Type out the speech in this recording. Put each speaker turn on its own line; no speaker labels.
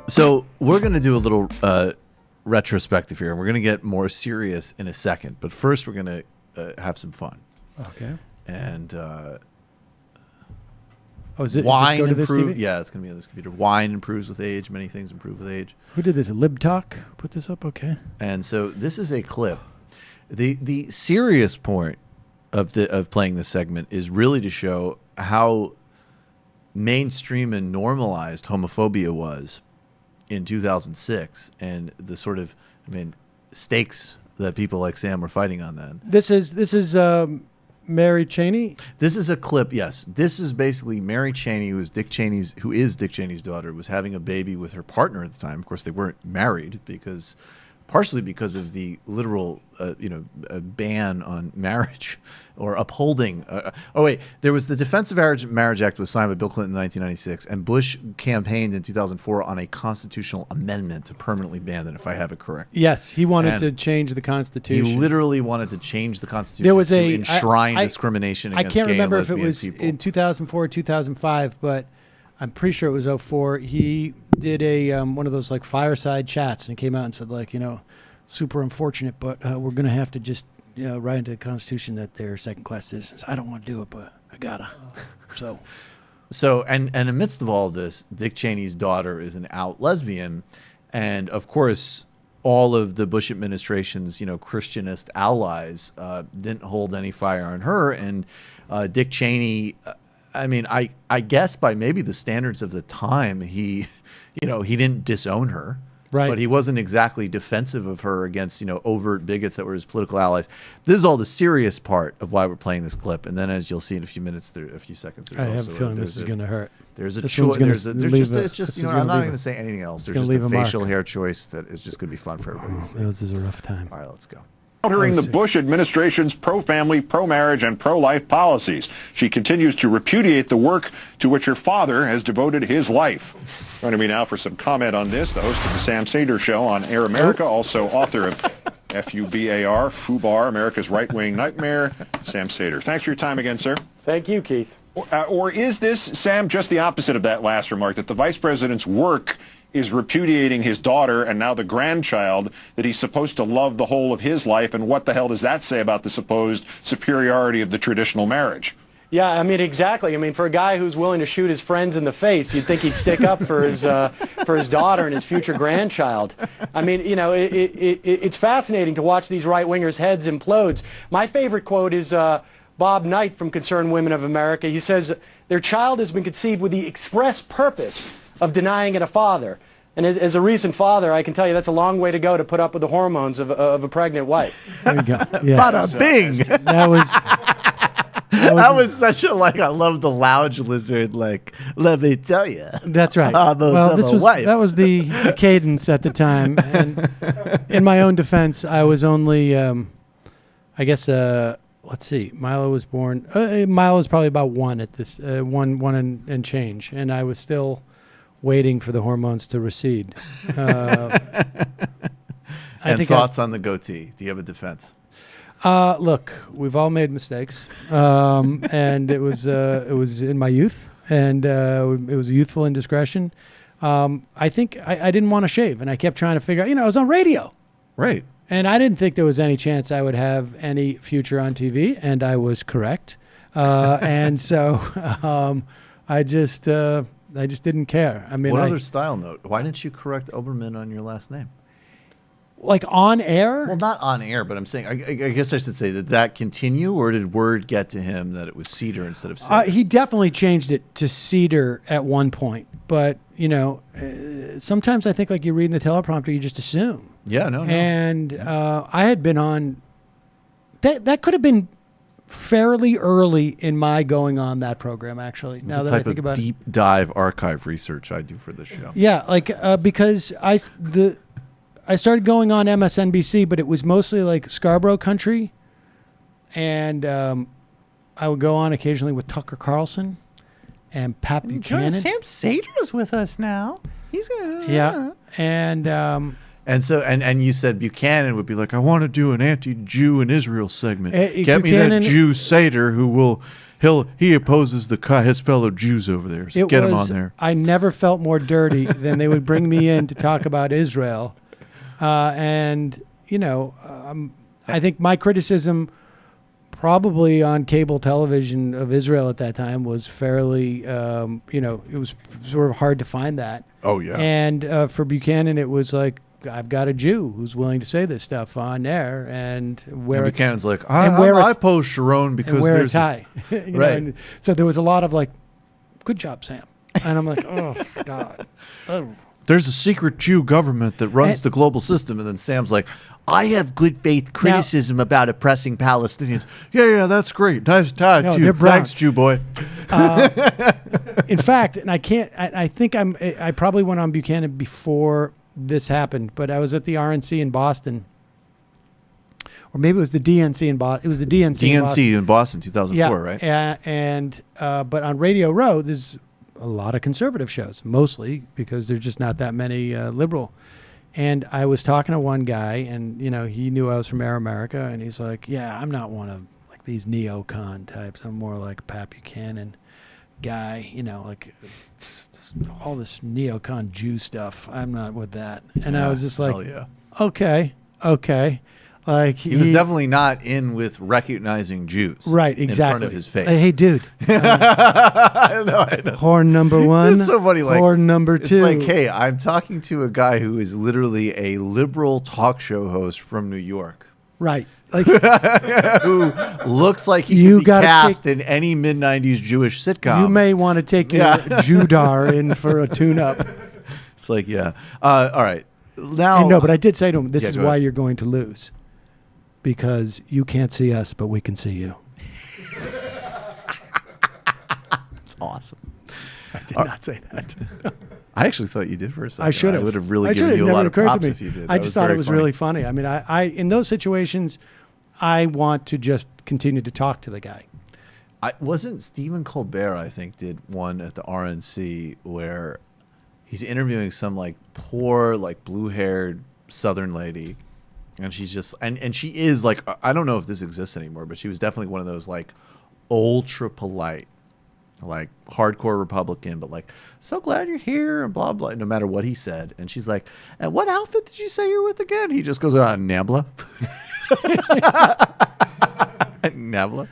So we're going to do a little retrospective here, and we're going to get more serious in a second. But first, we're going to have some fun.
Okay.
And
is it
wine
just go to this
improves.
TV?
Yeah, it's going to be on this computer. Wine improves with age. Many things improve with age.
Who did this? LibTalk put this up? Okay.
And so this is a clip. The serious point of playing this segment is really to show how mainstream and normalized homophobia was in 2006, and the sort of, stakes that people like Sam were fighting on then.
This is Mary Cheney.
This is a clip. Yes, this is basically Mary Cheney, who is Dick Cheney's daughter, was having a baby with her partner at the time. Of course, they weren't married partially because of the literal, ban on marriage or upholding. There was the Defense of Marriage Act was signed by Bill Clinton in 1996, and Bush campaigned in 2004 on a constitutional amendment to permanently ban it, if I have it correct.
Yes, he wanted to change the Constitution.
He literally wanted to change the Constitution
there was
to enshrine discrimination against gay and lesbian people.
I can't remember if it was in 2004 or 2005, but I'm pretty sure it was 2004. He did a one of those like fireside chats, and he came out and said, like, super unfortunate, but we're going to have to just write into the Constitution that they're second-class citizens. I don't want to do it, but I gotta.
So and amidst of all of this, Dick Cheney's daughter is an out lesbian, and of course, all of the Bush administration's Christianist allies didn't hold any fire on her, and Dick Cheney. I guess by maybe the standards of the time, he didn't disown her. Right. But he wasn't exactly defensive of her against, overt bigots that were his political allies. This is all the serious part of why we're playing this clip. And then, as you'll see in a few seconds,
I have a feeling this is going to hurt.
There's a choice. I'm not going to say anything else. There's just a facial hair choice that is just going to be fun for everybody to see.
This is a rough time.
All right, let's go.
Countering the Bush administration's pro-family, pro-marriage, and pro-life policies. She continues to repudiate the work to which her father has devoted his life. Joining me now for some comment on this, the host of the Sam Seder Show on Air America, also author of FUBAR, FUBAR, America's Right-Wing Nightmare, Sam Seder. Thanks for your time again, sir.
Thank you, Keith.
Or is this, Sam, just the opposite of that last remark, that the vice president's work is repudiating his daughter and now the grandchild that he's supposed to love the whole of his life, and what the hell does that say about the supposed superiority of the traditional marriage?
Yeah, exactly. For a guy who's willing to shoot his friends in the face, you'd think he'd stick up for his daughter and his future grandchild. It's fascinating to watch these right-wingers' heads implode. My favorite quote is Bob Knight from Concerned Women of America. He says, their child has been conceived with the express purpose of denying it a father. And as a recent father, I can tell you that's a long way to go to put up with the hormones of a pregnant wife.
There you go. Yeah.
Bada bing! That was such a, I love the lounge lizard, let me tell you.
That's right.
Wife.
That was the cadence at the time. And in my own defense, I was only, let's see, Milo was born, Milo was probably about one at this, one and change. And I was still waiting for the hormones to recede.
Thoughts on the goatee? Do you have a defense?
Look, we've all made mistakes, and it was in my youth, and it was a youthful indiscretion. I think I didn't want to shave, and I kept trying to figure out. I was on radio,
right?
And I didn't think there was any chance I would have any future on TV, and I was correct. And so I just didn't care.
What other style note? Why didn't you correct Oberman on your last name?
Like on air?
Well, not on air, but I'm saying, I guess I should say, did that continue, or did word get to him that it was Seder instead of Seder?
He definitely changed it to Seder at one point. But, sometimes I think you read in the teleprompter, you just assume.
Yeah, no.
And I had been on, that could have been fairly early in my going on that program, actually.
Now that I think about it. Deep dive archive research I do for this show.
Yeah, because I started going on MSNBC, but it was mostly Scarborough country, and I would go on occasionally with Tucker Carlson and Pat Buchanan.
Sam Seder's with us now. He's gonna.
Yeah, and
And so, and you said Buchanan would be like, I want to do an anti-Jew in Israel segment. Get me
Buchanan-
that Jew Seder who will, he opposes his fellow Jews over there. So get him on there.
I never felt more dirty than they would bring me in to talk about Israel. And, I think my criticism probably on cable television of Israel at that time was fairly, it was sort of hard to find that.
Oh, yeah.
And for Buchanan, it was like, I've got a Jew who's willing to say this stuff on air and wear
And Buchanan's like,
wear
I oppose Sharon because
wear a
there's
tie.
Right.
And so there was a lot of like, good job, Sam. And I'm like, oh, God. Oh.
there's a secret Jew government that runs the global system. And then Sam's like, I have good faith criticism about oppressing Palestinians. Yeah, that's great. Nice tie,
No,
too.
they're brown.
Thanks, Jew boy.
In fact, and I think I probably went on Buchanan before this happened, but I was at the RNC in Boston. Or maybe it was the DNC in Boston. It was the DNC in Boston.
DNC in Boston, 2004, right?
But on Radio Row, there's a lot of conservative shows, mostly because there's just not that many liberal. And I was talking to one guy, and he knew I was from Air America, and he's like, "Yeah, I'm not one of like these neocon types. I'm more like a Pat Buchanan guy. Like all this neocon Jew stuff. I'm not with that." And I was just like,
hell yeah.
okay. Like
He was definitely not in with recognizing Jews.
Right, exactly.
In front of his face.
Hey, dude.
I know.
Horn number one.
It's so funny. Like,
horn number two.
It's like, hey, I'm talking to a guy who is literally a liberal talk show host from New York.
Right. Like,
who looks like he
You
could be
gotta
cast in any mid-90s Jewish sitcom.
you may want to take your Judar in for a tune-up.
It's like, yeah. All right. Now,
No, but I did say to him, this
Yeah,
is
go
why
ahead.
you're going to lose. Because you can't see us, but we can see you.
it's awesome.
I did not say that.
I actually thought you did for a second.
I should have.
I would have really
I
given
should have.
you a lot
Never
of
occurred to
props
me.
if you did.
I
That
just thought it
very
was
funny.
really funny. I mean, I in those situations, I want to just continue to talk to the guy.
Wasn't Stephen Colbert, I think, did one at the RNC where he's interviewing some like poor, like blue-haired Southern lady, and she's just and she is like, I don't know if this exists anymore, but she was definitely one of those like ultra polite, like hardcore Republican, but like, so glad you're here and blah blah, no matter what he said. And she's like, and what outfit did you say you're with again? He just goes, Nabla. Nabla.